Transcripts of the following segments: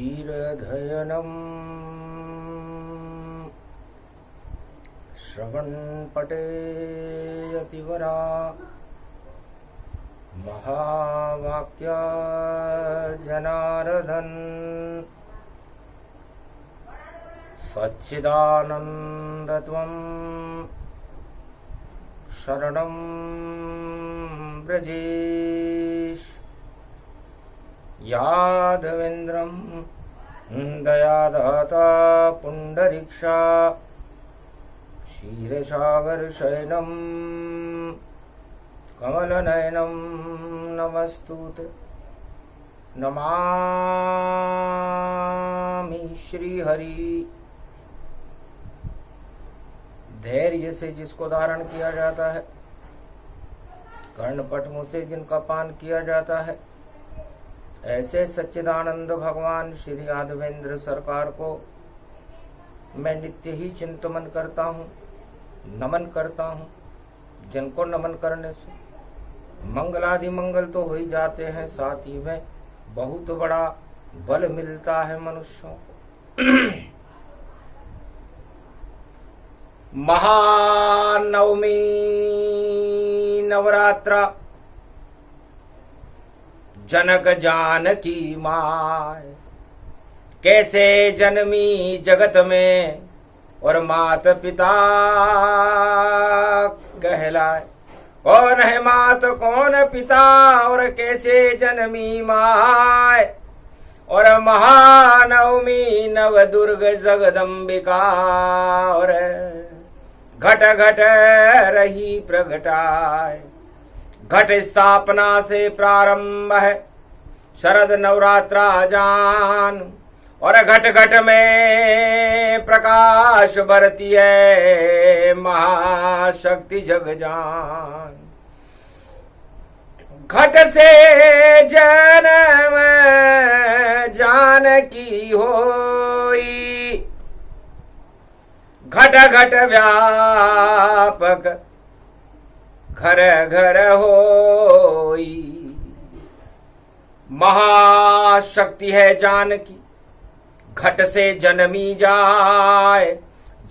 धीरधयनम् श्रवणपटे यतिवरा महावाक्या जनार्दन सच्चिदानन्दत्वं शरणं व्रजेश यादवेन्द्रं दयादाता पुण्डरीक्षा क्षीरसागरशयनं कमलनयनं नमस्तुते नमामि श्रीहरि। धैर्य से जिसको धारण किया जाता है, कर्णपट मुँह से जिनका पान किया जाता है, ऐसे सच्चिदानंद भगवान श्री यादवेंद्र सरकार को मैं नित्य ही चिंतन करता हूँ, नमन करता हूँ। जिनको नमन करने से मंगलादि मंगल तो हो ही जाते हैं, साथ ही में बहुत बड़ा बल मिलता है मनुष्यों को। महानवमी नवरात्रा जनक जानकी माय कैसे जन्मी जगत में और मात पिता कहलाए। कौन है मात कौन पिता और कैसे जन्मी माय। और महानवमी नव दुर्ग जगदम्बिका और घट घट रही प्रगटाए। घट स्थापना से प्रारंभ है शरद नवरात्रा जान और घट घट में प्रकाश बरती है महाशक्ति जग जान। घट से जन्म जानकी होई, घट घट व्यापक घर घर होई। महाशक्ति है जानकी घट से जन्मी जाए।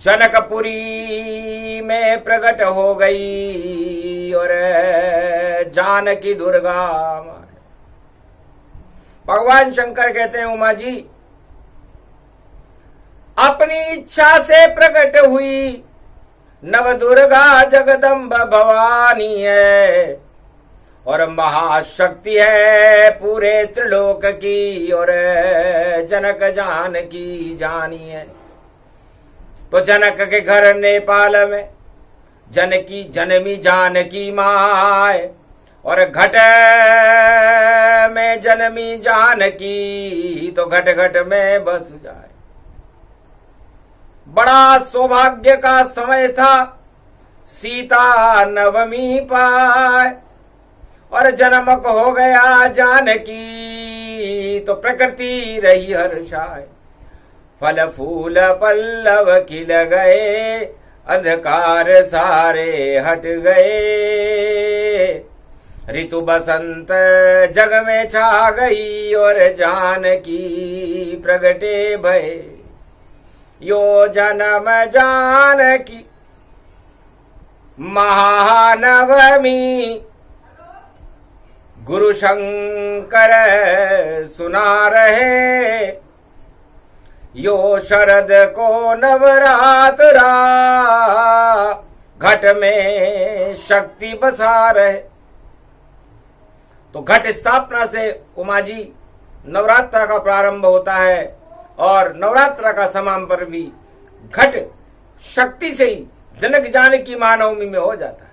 जनकपुरी में प्रकट हो गई और जानकी दुर्गा माँ। भगवान शंकर कहते हैं उमा जी अपनी इच्छा से प्रकट हुई नव दुर्गा जगदम्ब भवानी है और महाशक्ति है पूरे त्रिलोक की और जनक जानकी जानी है। तो जनक के घर नेपाल में जनकी जन्मी जानकी माय और घट में जन्मी जानकी तो घट घट में बस जाए। बड़ा सौभाग्य का समय था सीता नवमी पाए और जन्मक हो गया जानकी तो प्रकृति रही हर्षाए। फल फूल पल्लव खिल गए अंधकार सारे हट गए। ऋतु बसंत जग में छा गई और जानकी प्रगटे भय। यो जन्म जानकी महानवमी गुरु शंकर सुना रहे। यो शरद को नवरात्रा घट में शक्ति बसा रहे। तो घट स्थापना से उमा जी नवरात्रा का प्रारंभ होता है और नवरात्रा का समापन पर भी घट शक्ति से ही जनक जानकी महानवमी में हो जाता है।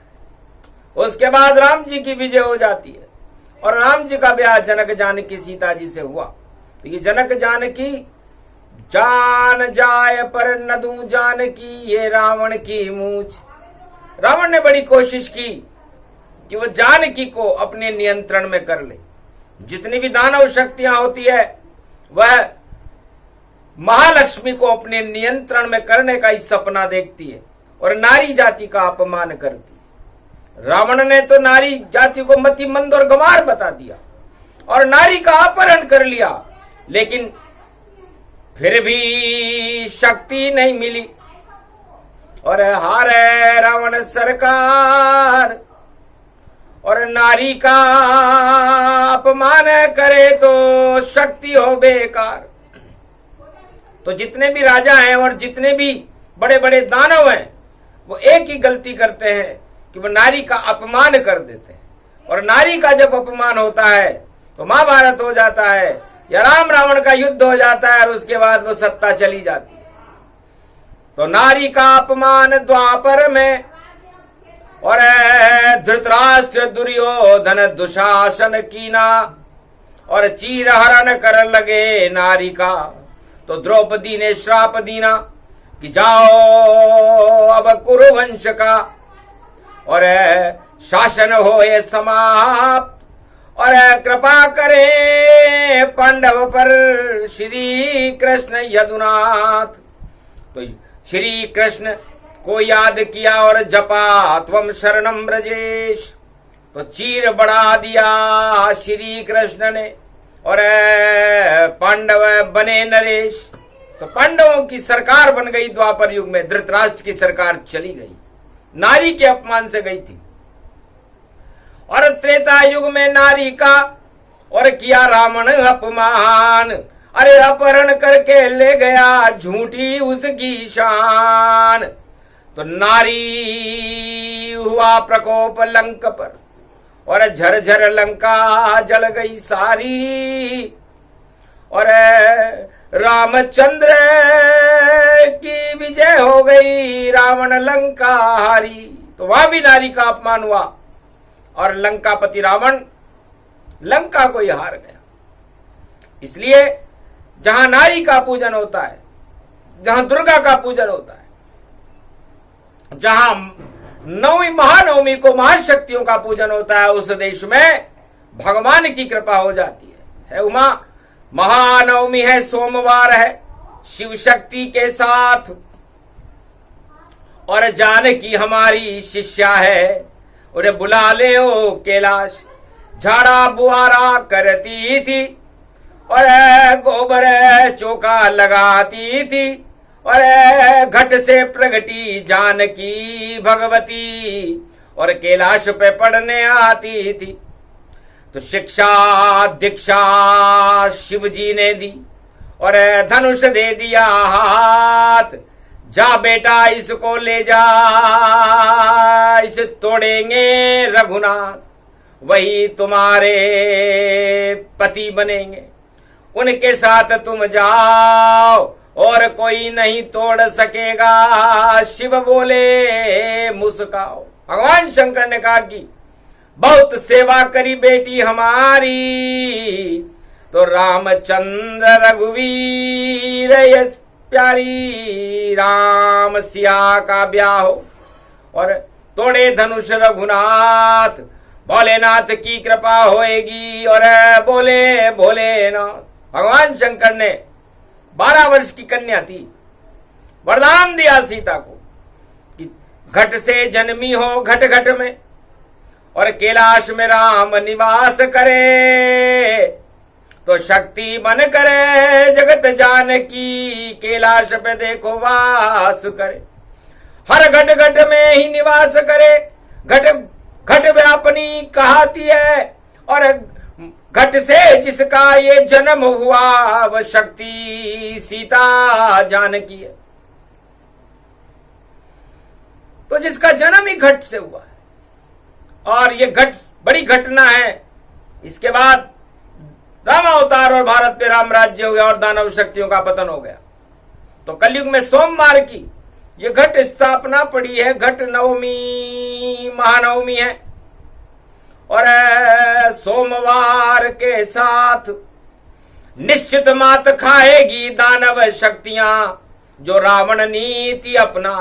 उसके बाद राम जी की विजय हो जाती है और राम जी का ब्याह जनक जानकी सीता जी से हुआ। तो ये जनक जानकी जान जाए पर न दूं जानकी ये रावण की मूछ। रावण ने बड़ी कोशिश की कि वो जानकी को अपने नियंत्रण में कर ले। जितनी भी दानव शक्तियां होती है वह महालक्ष्मी को अपने नियंत्रण में करने का ही सपना देखती है और नारी जाति का अपमान करती है। रावण ने तो नारी जाति को मति मंद और गंवार बता दिया और नारी का अपहरण कर लिया। लेकिन फिर भी शक्ति नहीं मिली और हारे रावण सरकार। और नारी का अपमान करे तो शक्ति हो बेकार। तो जितने भी राजा हैं और जितने भी बड़े बड़े दानव हैं वो एक ही गलती करते हैं कि वो नारी का अपमान कर देते हैं। और नारी का जब अपमान होता है तो महाभारत हो जाता है या राम रावण का युद्ध हो जाता है और उसके बाद वो सत्ता चली जाती है। तो नारी का अपमान द्वापर में और धृतराष्ट्र दुर्योधन दुशासन कीना और चीर हरण कर लगे नारी का। तो द्रौपदी ने श्राप दीना कि जाओ अब कुरुवंश का और शासन हो ये समाप्त और कृपा करें पांडव पर श्री कृष्ण यदुनाथ। तो श्री कृष्ण को याद किया और जपा त्वम शरणम ब्रजेश। तो चीर बढ़ा दिया श्री कृष्ण ने और पांडव बने नरेश। तो पांडवों की सरकार बन गई द्वापर युग में, धृतराष्ट्र की सरकार चली गई, नारी के अपमान से गई थी। और त्रेता युग में नारी का और किया रावण अपमान। अरे अपहरण करके ले गया झूठी उसकी शान। तो नारी हुआ प्रकोप लंक पर और झरझर लंका जल गई सारी। और रामचंद्र की विजय हो गई, रावण लंका हारी। तो वहां भी नारी का अपमान हुआ और लंकापति रावण लंका को ही हार गया। इसलिए जहां नारी का पूजन होता है, जहां दुर्गा का पूजन होता है, जहां नवमी महानवमी को महाशक्तियों का पूजन होता है, उस देश में भगवान की कृपा हो जाती है उमा। महानवमी है, सोमवार है, शिव शक्ति के साथ। और जानकी हमारी शिष्या है, उन्हें बुला ले ओ कैलाश। झाड़ा बुआरा करती थी और गोबर चौका लगाती थी और घट से प्रगटी जानकी भगवती और कैलाश पे पढ़ने आती थी। तो शिक्षा दीक्षा शिव जी ने दी और धनुष दे दिया हाथ। जा बेटा इसको ले जा, इसे तोड़ेंगे रघुनाथ, वही तुम्हारे पति बनेंगे, उनके साथ तुम जाओ और कोई नहीं तोड़ सकेगा। शिव बोले मुस्काओ। भगवान शंकर ने कहा कि बहुत सेवा करी बेटी हमारी। तो रामचंद्र रघुवीर यस प्यारी, राम सिया का ब्याह हो और तोड़े धनुष रघुनाथ। भोलेनाथ की कृपा होएगी और बोले भोलेनाथ। भगवान शंकर ने 12 वर्ष की कन्या थी, वरदान दिया सीता को कि घट से जन्मी हो घट घट में और कैलाश में राम निवास करे। तो शक्ति बन करे जगत जानकी, कैलाश पे देखो वास करे। हर घट घट में ही निवास करे, घट घट व्यापनी कहाती है। और घट से जिसका ये जन्म हुआ वह शक्ति सीता जानकी है। तो जिसका जन्म ही घट से हुआ है और ये घट बड़ी घटना है। इसके बाद रामावतार और भारत पे राम राज्य हो गया और दानव शक्तियों का पतन हो गया। तो कलयुग में सोमवार की ये घट स्थापना पड़ी है। घट नवमी महानवमी है और सोमवार के साथ निश्चित मात खाएगी दानव शक्तियां जो रावण नीति अपना।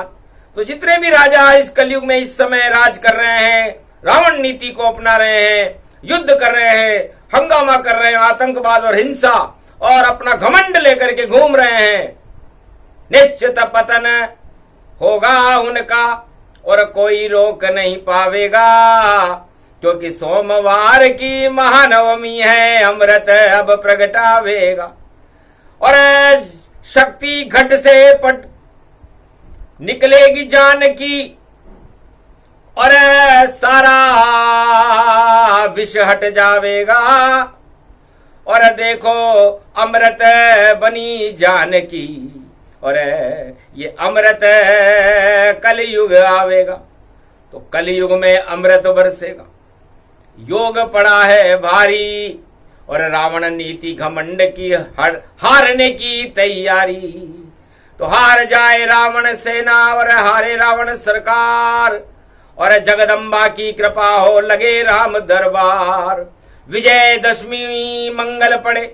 तो जितने भी राजा इस कलयुग में इस समय राज कर रहे हैं, रावण नीति को अपना रहे हैं, युद्ध कर रहे हैं, हंगामा कर रहे हैं, आतंकवाद और हिंसा और अपना घमंड लेकर के घूम रहे हैं, निश्चित पतन होगा उनका और कोई रोक नहीं पावेगा। क्योंकि सोमवार की महानवमी है, अमृत अब प्रगटावेगा। और शक्ति घट से पट निकलेगी जानकी, और सारा विष हट जावेगा। और देखो अमृत बनी जानकी, और ये अमृत कलयुग आवेगा, तो कलयुग में अमृत बरसेगा। योग पड़ा है भारी, और रावण नीति घमंड की हारने की तैयारी। तो हार जाए रावण सेना, और हारे रावण सरकार, और जगदम्बा की कृपा हो लगे राम दरबार। विजय दशमी मंगल पड़े,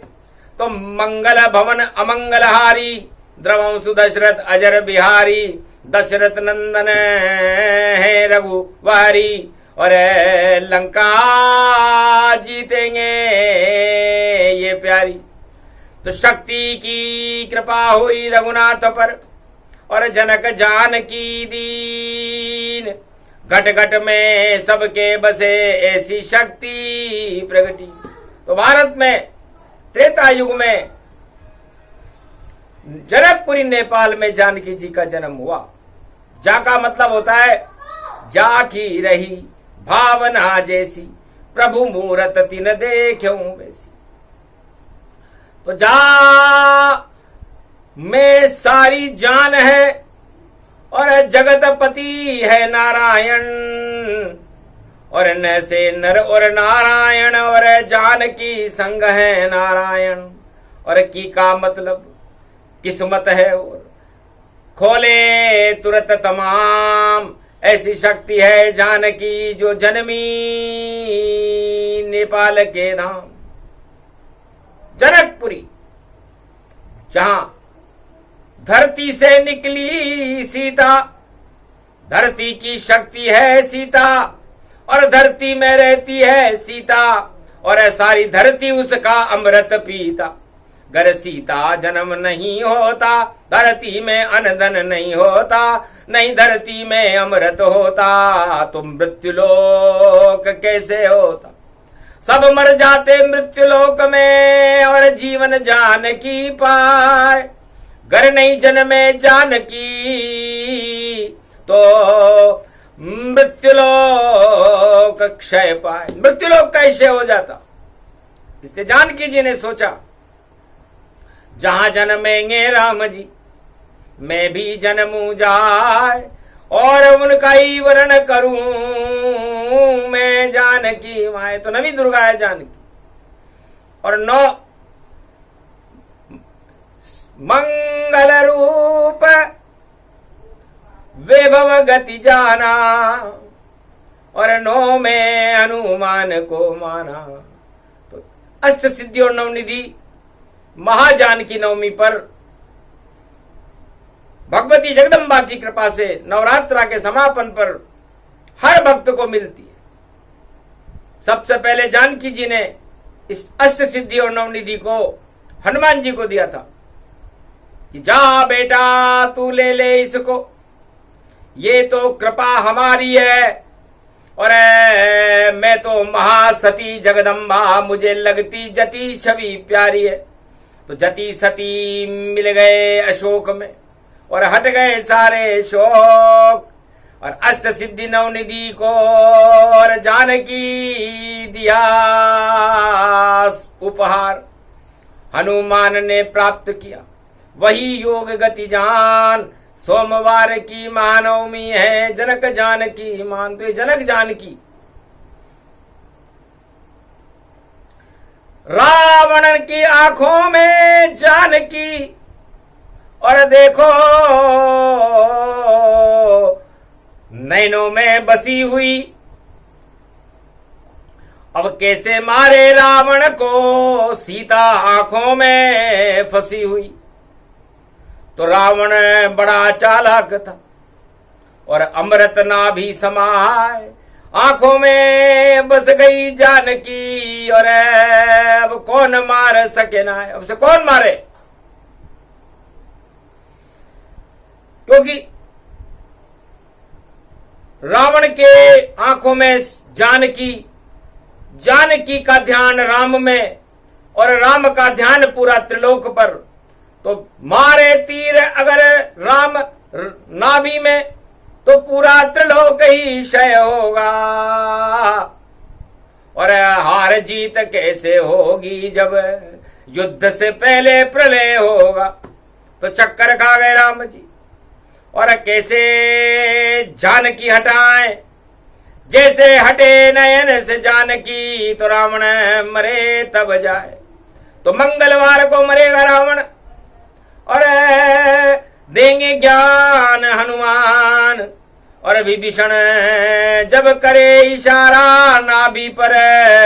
तो मंगल भवन अमंगल हारी। द्रवंशु दशरथ अजर बिहारी, दशरथ नंदन है रघुवारी, और लंका जीतेंगे ये प्यारी। तो शक्ति की कृपा हुई रघुनाथ पर, और जनक जानकी दीन। घट घट में सबके बसे ऐसी शक्ति प्रगटी। तो भारत में त्रेता युग में जनकपुरी नेपाल में जानकी जी का जन्म हुआ। जा का मतलब होता है जा की रही भावना जैसी, प्रभु मूरत तिन देख्यूं वैसी। तो जा में सारी जान है, और जगतपति है नारायण, और न से नर और नारायण, और जानकी संग है नारायण। और की का मतलब किस्मत है, और खोले तुरंत तमाम ऐसी शक्ति है जानकी, जो जन्मी नेपाल के धाम जनकपुरी, जहां धरती से निकली सीता। धरती की शक्ति है सीता, और धरती में रहती है सीता, और सारी धरती उसका अमृत पीता। गर सीता जन्म नहीं होता, धरती में अनधन नहीं होता, नहीं धरती में अमृत होता, तो मृत्युलोक कैसे होता। सब मर जाते मृत्युलोक में, और जीवन जानकी पाए। गर नहीं जन्मे जानकी, तो मृत्युलोक क्षय पाए। मृत्युलोक कैसे हो जाता, इसलिए जानकी जी ने सोचा जहां जन्मेंगे राम जी, मैं भी जन्मू जाए, और उनका ही वर्ण करूं मैं जानकी माए। तो नवी दुर्गा है जानकी, और 9 मंगल रूप वैभव गति जाना, और 9 में हनुमान को माना। तो अष्ट सिद्धि और नवनिधि महाजानकी नवमी पर भगवती जगदम्बा की कृपा से नवरात्रा के समापन पर हर भक्त को मिलती है। सबसे पहले जानकी जी ने इस अष्ट सिद्धि और नवनिधि को हनुमान जी को दिया था कि जा बेटा तू ले ले इसको, ये तो कृपा हमारी है, और मैं तो महासती जगदम्बा, मुझे लगती जति छवि प्यारी है। तो जति सती मिल गए अशोक में, और हट गए सारे शोक, और अष्ट सिद्धि नवनिधि को और जानकी दिया उपहार। हनुमान ने प्राप्त किया वही योग गति जान। सोमवार की महानवमी है जनक जानकी मान। तो ये जनक जानकी रावण की आंखों में जानकी, और देखो नैनों में बसी हुई। अब कैसे मारे रावण को, सीता आंखों में फंसी हुई। तो रावण बड़ा चालाक था, और अमृत नाभि समाए आंखों में बस गई जानकी। और अब कौन मार सके ना, अब से कौन मारे, क्योंकि रावण के आंखों में जानकी, जानकी का ध्यान राम में, और राम का ध्यान पूरा त्रिलोक पर। तो मारे तीर अगर राम नाभि में तो पूरा त्रिलोक ही क्षय होगा। और हार जीत कैसे होगी जब युद्ध से पहले प्रलय होगा। तो चक्कर खा गए राम जी। और कैसे जानकी हटाएं, जैसे हटे नयन से जानकी, तो रावण मरे तब जाए। तो मंगलवार को मरेगा रावण और देंगे ज्ञान हनुमान। और विभीषण जब करे इशारा नाभि पर,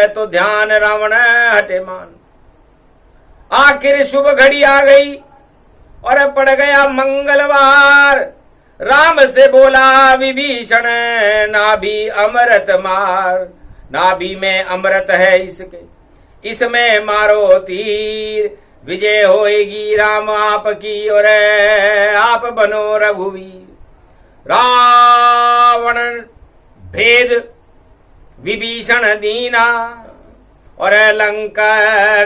तो ध्यान रावण हटे मान। आखिर शुभ घड़ी आ गई और पड़ गया मंगलवार। राम से बोला विभीषण, नाभि अमृत मार। नाभि में अमृत है इसके, इसमें मारो तीर। विजय होएगी राम आपकी और आप बनो रघुवीर। रावण भेद विभीषण दीना और लंका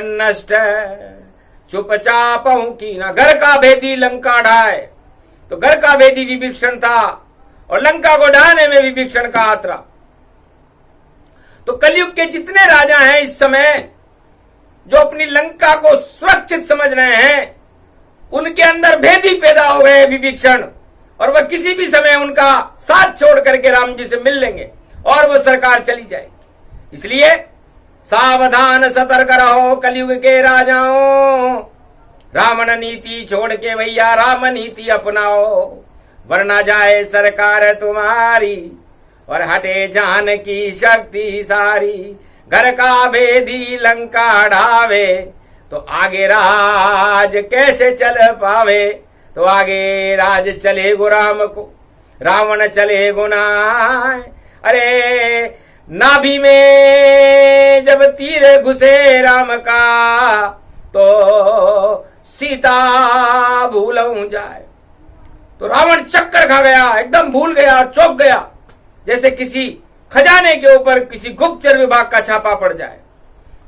नष्ट चुपचाप की ना। घर का भेदी लंका ढाए, तो घर का भेदी विभीषण था और लंका को ढाने में विभीषण का आतरा। तो कलयुग के जितने राजा हैं इस समय जो अपनी लंका को सुरक्षित समझ रहे हैं, उनके अंदर भेदी पैदा हो गए विभीषण। और वह किसी भी समय उनका साथ छोड़ करके राम जी से मिल लेंगे और वो सरकार चली जाएगी। इसलिए सावधान सतर्क रहो कलयुग के राजाओं। रावण नीति छोड़ के भैया राम नीति अपनाओ, वरना जाए सरकार तुम्हारी और हटे जान की शक्ति सारी। घर का भेदी लंका ढावे, तो आगे राज कैसे चल पावे। तो आगे राज चले गो राम को, रावण चले गो नाय। अरे नाभि में जब तीर घुसे राम का, तो सीता भूलऊं जाए। तो रावण चक्कर खा गया, एकदम भूल गया, चौंक गया, जैसे किसी खजाने के ऊपर किसी गुप्तचर विभाग का छापा पड़ जाए।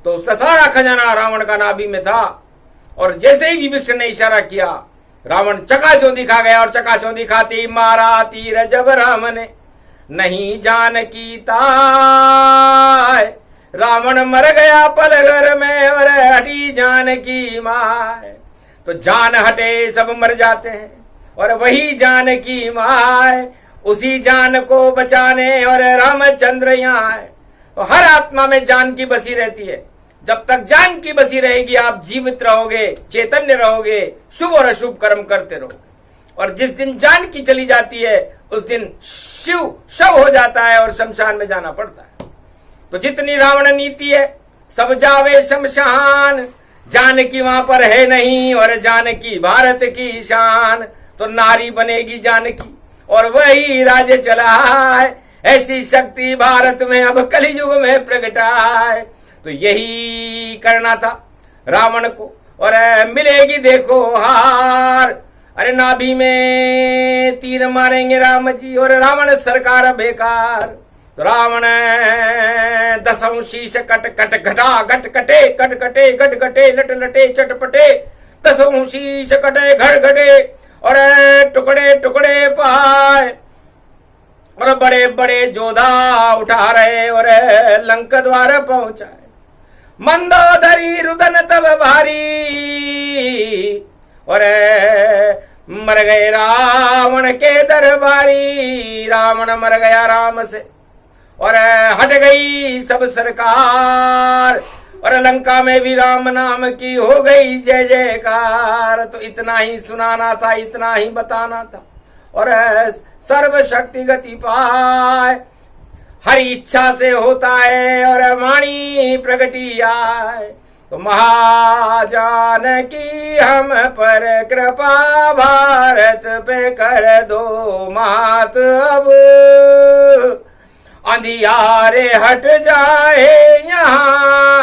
तो उसका सारा खजाना रावण का नाभि में था। और जैसे ही विभीषण ने इशारा किया, रावण चकाचौंधी खा गया। और चकाचौंधी खाती मारा तीर जब राम ने, नहीं जानकी ताय। रावण मर गया पल घर में और हटी जानकी माय। तो जान हटे सब मर जाते हैं और वही जानकी माय उसी जान को बचाने और रामचंद्र यहाँ आए। तो हर आत्मा में जान की बसी रहती है। जब तक जान की बसी रहेगी आप जीवित रहोगे, चैतन्य रहोगे, शुभ और अशुभ कर्म करते रहोगे। और जिस दिन जान की चली जाती है उस दिन शव हो जाता है और शमशान में जाना पड़ता है। तो जितनी रावण नीति है सब जावे शमशान। जानकी वहां पर है नहीं और जानकी भारत की शान। तो नारी बनेगी जानकी और वही राज्य चला है। ऐसी शक्ति भारत में अब कलयुग में प्रगटाए। तो यही करना था रावण को और मिलेगी देखो हार। अरे नाभि में तीर मारेंगे राम जी और रावण सरकार बेकार। तो रावण दसों शीश कट कट घटा घट कटे कट कटे घट घटे लट लटे चटपटे। दसों शीश कटे घट घटे और टुकड़े टुकड़े पाए। और बड़े बड़े जोधा उठा रहे और लंका द्वार पहुंचाए। मंदोदरी रुदन तब भारी और मर गए रावण के दरबारी। रावण मर गया राम से और हट गई सब सरकार और लंका में भी राम नाम की हो गई जय जयकार। तो इतना ही सुनाना था, इतना ही बताना था। और सर्व शक्ति गति पाए हरि इच्छा से होता है और वाणी प्रगटी आए। तो महाजान की हम पर कृपा भारत पे कर दो मात। अब अंधियारे हट जाए यहाँ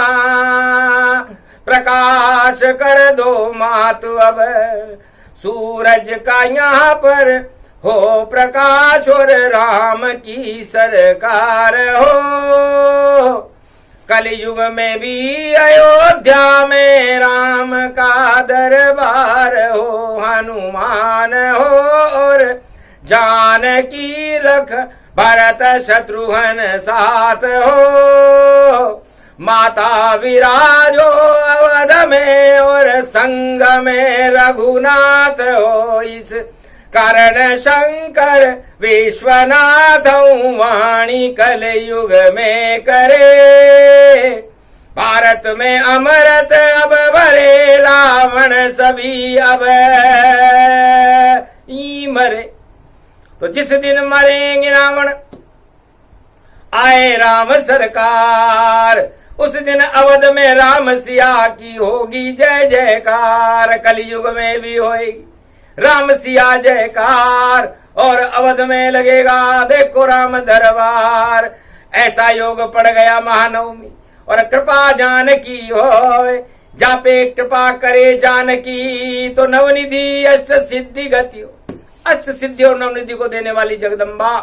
प्रकाश कर दो मात। अब सूरज का यहाँ पर हो प्रकाश और राम की सरकार हो। कलयुग में भी अयोध्या में राम का दरबार हो, हनुमान हो और जानकी रख भरत शत्रुघ्न साथ हो। माता विराजो अवध में और संग में रघुनाथ हो, इस कारण शंकर विश्वनाथ वाणी कलयुग में करे। भारत में अमृत अब भरे, रावण सभी अब ही मरे। तो जिस दिन मरेंगे रावण आए राम सरकार, उस दिन अवध में राम सिया की होगी जय जयकार। कलयुग में भी होगी राम सिया जयकार और अवध में लगेगा देखो राम दरबार। ऐसा योग पड़ गया महानवमी और कृपा जानकी होए, जापे कृपा करे जानकी तो नवनिधि अष्ट सिद्धि गति हो। अष्ट सिद्धि और नवनिधि को देने वाली जगदम्बा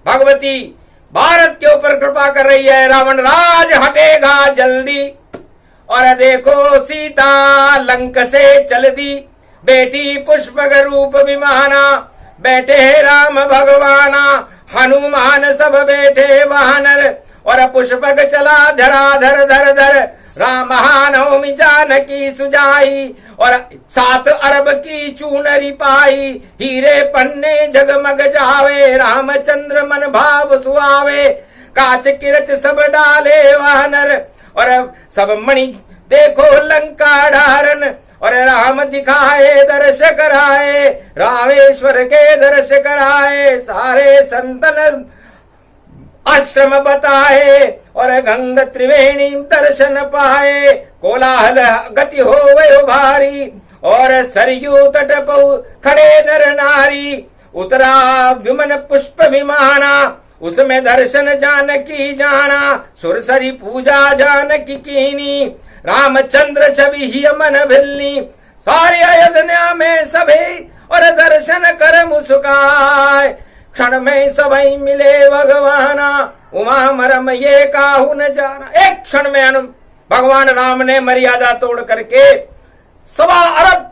भगवती भारत के ऊपर कृपा कर रही है। रावण राज हटेगा जल्दी और देखो सीता लंक से चल दी, बेटी पुष्पक रूप विमाना, बैठे राम भगवाना, हनुमान सब बैठे वानर और पुष्पक चला धराधर धर धर। राम महानवमी जानकी सुजाई और 7 अरब की चूनरी पाई, हीरे पन्ने जगमग जावे, रामचंद्र मन भाव सुहावे। काच किरच सब डाले वानर और सब मणि देखो लंका धारन और राम दिखाए दर्श कराए, रामेश्वर के दर्श कराए। सारे संतन आश्रम बताए और गंग त्रिवेणी दर्शन पाए। कोलाहल गति हो गयो भारी और सरयू तट पहु खड़े नर नारी। उतरा विमन पुष्प विमाना, उसमें दर्शन जानकी जाना। सुरसरी पूजा जानकी कीनी, रामचंद्र छवि ही मन भिलनी। सारे अयोध्या में सभी और दर्शन कर मुस्काए। क्षण में सभी मिले भगवाना, उमा मरम ये काहू न जाना। एक क्षण में भगवान राम ने मर्यादा तोड़ करके 1.25 अरब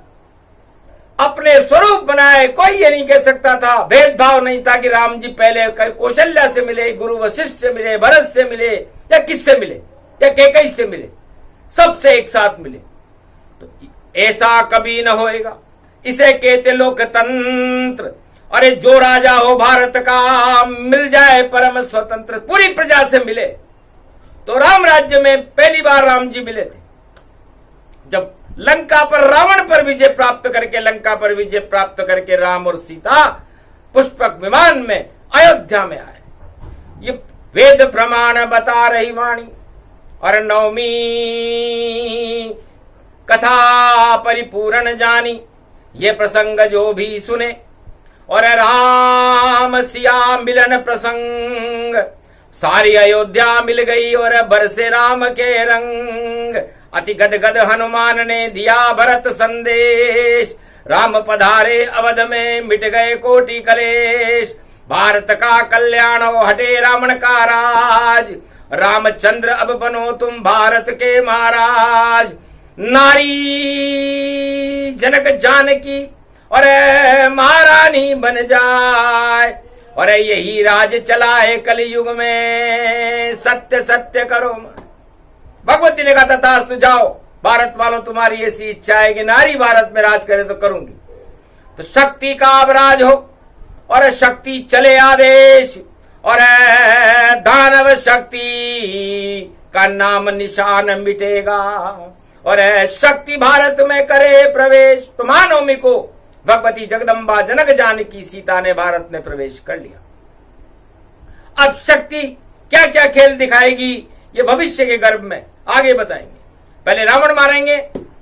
अपने स्वरूप बनाए। कोई ये नहीं कह सकता था, भेदभाव नहीं था कि राम जी पहले कौशल्या से मिले, गुरु वशिष्ठ से मिले, भरत से मिले या किससे मिले या कैकेयी से मिले, सबसे एक साथ मिले। तो ऐसा कभी न होएगा, इसे कहते लोकतंत्र। अरे जो राजा हो भारत का मिल जाए परम स्वतंत्र, पूरी प्रजा से मिले। तो राम राज्य में पहली बार राम जी मिले थे जब लंका पर रावण पर विजय प्राप्त करके, लंका पर विजय प्राप्त करके राम और सीता पुष्पक विमान में अयोध्या में आए। ये वेद प्रमाण बता रही वाणी और नवमी कथा परिपूर्ण जानी। ये प्रसंग जो भी सुने और राम सिया मिलन प्रसंग, सारी अयोध्या मिल गई और बरसे राम के रंग। अति गदगद हनुमान ने दिया भरत संदेश, राम पधारे अवध में मिट गए कोटि कलेश। भारत का कल्याण हो हटे रावण का राज, रामचंद्र अब बनो तुम भारत के महाराज। नारी जनक जानकी और महारानी बन जाए और यही राज चलाए कलयुग में। सत्य सत्य करो। भगवती ने कहा तथास्तु, जाओ भारत वालों, तुम्हारी ऐसी इच्छा है कि नारी भारत में राज करे तो करूंगी। तो शक्ति का अब राज हो और शक्ति चले आदेश और दानव शक्ति का नाम निशान मिटेगा और शक्ति भारत में करे प्रवेश। तो महानवमी को भगवती जगदम्बा जनक जानकी सीता ने भारत में प्रवेश कर लिया। अब शक्ति क्या क्या खेल दिखाएगी ये भविष्य के गर्भ में आगे बताएंगे। पहले रावण मारेंगे,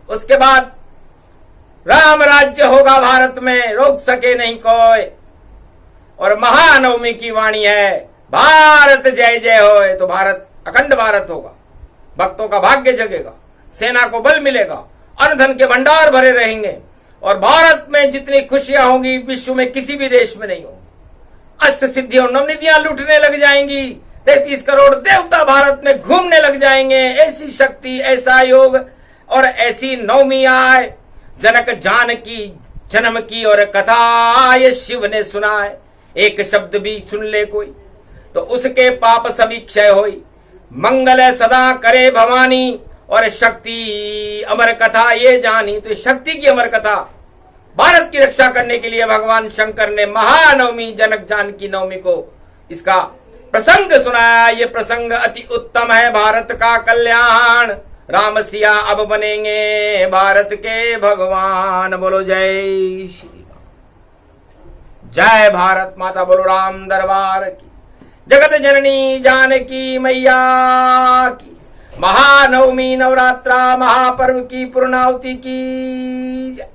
उसके बाद राम राज्य होगा भारत में, रोक सके नहीं कोई। और महानवमी की वाणी है, भारत जय जय होए। तो भारत अखंड भारत होगा, भक्तों का भाग्य जगेगा, सेना को बल मिलेगा, अन्न धन के भंडार भरे रहेंगे और भारत में जितनी खुशियां होंगी विश्व में किसी भी देश में नहीं होंगी। अष्ट सिद्धि और नवनिधियां लूटने लग जाएंगी, 33 करोड़ देवता भारत में घूमने लग जाएंगे। ऐसी शक्ति, ऐसा योग और ऐसी नवमी आए। जनक जानकी जन्म की और कथा ये शिव ने सुनाए। एक शब्द भी सुन ले कोई तो उसके पाप सभी क्षय होई। मंगल सदा करे भवानी और शक्ति अमर कथा ये जानी। तो शक्ति की अमर कथा भारत की रक्षा करने के लिए भगवान शंकर ने महानवमी जनक जानकी नवमी को इसका प्रसंग सुनाया। ये प्रसंग अति उत्तम है। भारत का कल्याण, राम सिया अब बनेंगे भारत के भगवान। बोलो जय श्री राम, जय भारत माता। बोलो राम दरबार की, जगत जननी जानकी मैया की। महानवमी नवरात्रा महापर्व की पूर्णाहुति की जय।